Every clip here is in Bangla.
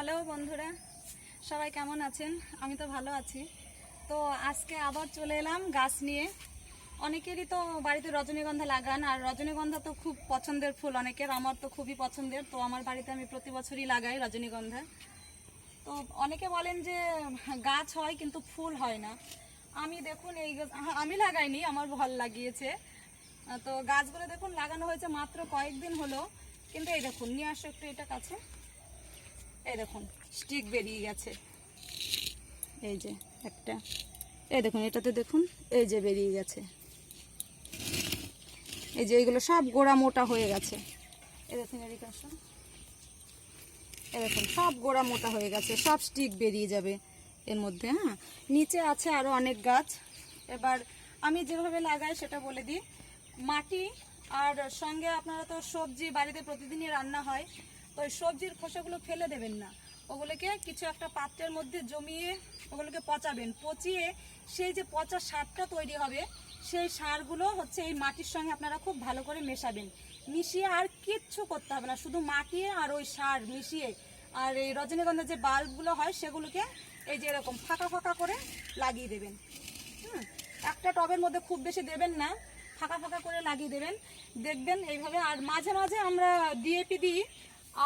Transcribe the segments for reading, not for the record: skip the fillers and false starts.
হ্যালো বন্ধুরা, সবাই কেমন আছেন? আমি তো ভালো আছি। তো আজকে আবার চলে এলাম গাছ নিয়ে। অনেকেরই তো বাড়িতে রজনীগন্ধা লাগান, আর রজনীগন্ধা তো খুব পছন্দের ফুল অনেকের, আমার তো খুবই পছন্দের। তো আমার বাড়িতে আমি প্রতি বছরই লাগাই রজনীগন্ধা। তো অনেকে বলেন যে গাছ হয় কিন্তু ফুল হয় না। আমি দেখুন এই আমি লাগাইনি, আমার ভাল লাগিয়েছে। তো গাছগুলো দেখুন লাগানো হয়েছে মাত্র কয়েকদিন হলো, কিন্তু এই দেখুন, নিয়ে আসো একটু এটা কাছে। এই দেখুন স্টিক বেরিয়ে গেছে, এই যে একটা, এই দেখুন এটাতে দেখুন, এই যে বেরিয়ে গেছে, এই যে এইগুলো সব গোড়া মোটা হয়ে গেছে। এই দেখুন এদিকে আসুন, এই দেখুন সব গোড়া মোটা হয়ে গেছে, সব স্টিক বেরিয়ে যাবে এর মধ্যে। হ্যাঁ, নিচে আছে আরও অনেক গাছ। এবার আমি যেভাবে লাগাই সেটা বলে দিই। মাটি আর সঙ্গে আপনারা তো সবজি বাড়িতে প্রতিদিনই রান্না হয়, তো ওই সবজির খোসাগুলো ফেলে দেবেন না, ওগুলোকে কিছু একটা পাত্রের মধ্যে জমিয়ে ওগুলোকে পচাবেন। পচিয়ে সেই যে পচা সারটা তৈরি হবে, সেই সারগুলো হচ্ছে এই মাটির সঙ্গে আপনারা খুব ভালো করে মেশাবেন। মিশিয়ে আর কিচ্ছু করতে হবে না, শুধু মাটি আর ওই সার মিশিয়ে আর এই রজনীগন্ধার যে বাল্বগুলো হয় সেগুলোকে এই যে এরকম ফাঁকা ফাঁকা করে লাগিয়ে দেবেন। একটা টবের মধ্যে খুব বেশি দেবেন না, ফাঁকা ফাঁকা করে লাগিয়ে দেবেন, দেখবেন এইভাবে। আর মাঝে মাঝে আমরা ডিএপি দিই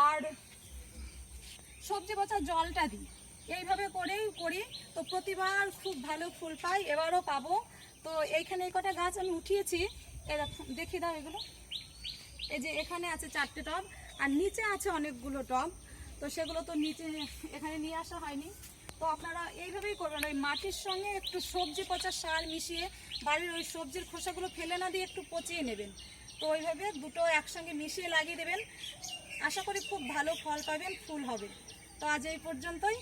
আর সবজি পচা জলটা দিই, এইভাবে করেই করি। তো প্রতিবার খুব ভালো ফুল পাই, এবারও পাবো। তো এইখানে এই কটা গাছ আমি উঠিয়েছি, এরকম দেখিয়ে দাও এগুলো। এই যে এখানে আছে 4টে টব, আর নিচে আছে অনেকগুলো টব। তো সেগুলো তো নিচে এখানে নিয়ে আসা হয়নি। তো আপনারা এইভাবেই করবেন, ওই মাটির সঙ্গে একটু সবজি পচা সার মিশিয়ে, বাড়ির ওই সবজির খোসাগুলো ফেলে না দিয়ে একটু পচিয়ে নেবেন। তো ওইভাবে দুটো একসঙ্গে মিশিয়ে লাগিয়ে দেবেন, আশা করি খুব ভালো ফল পাবেন, ফুল হবে। তো আজ এই পর্যন্তই।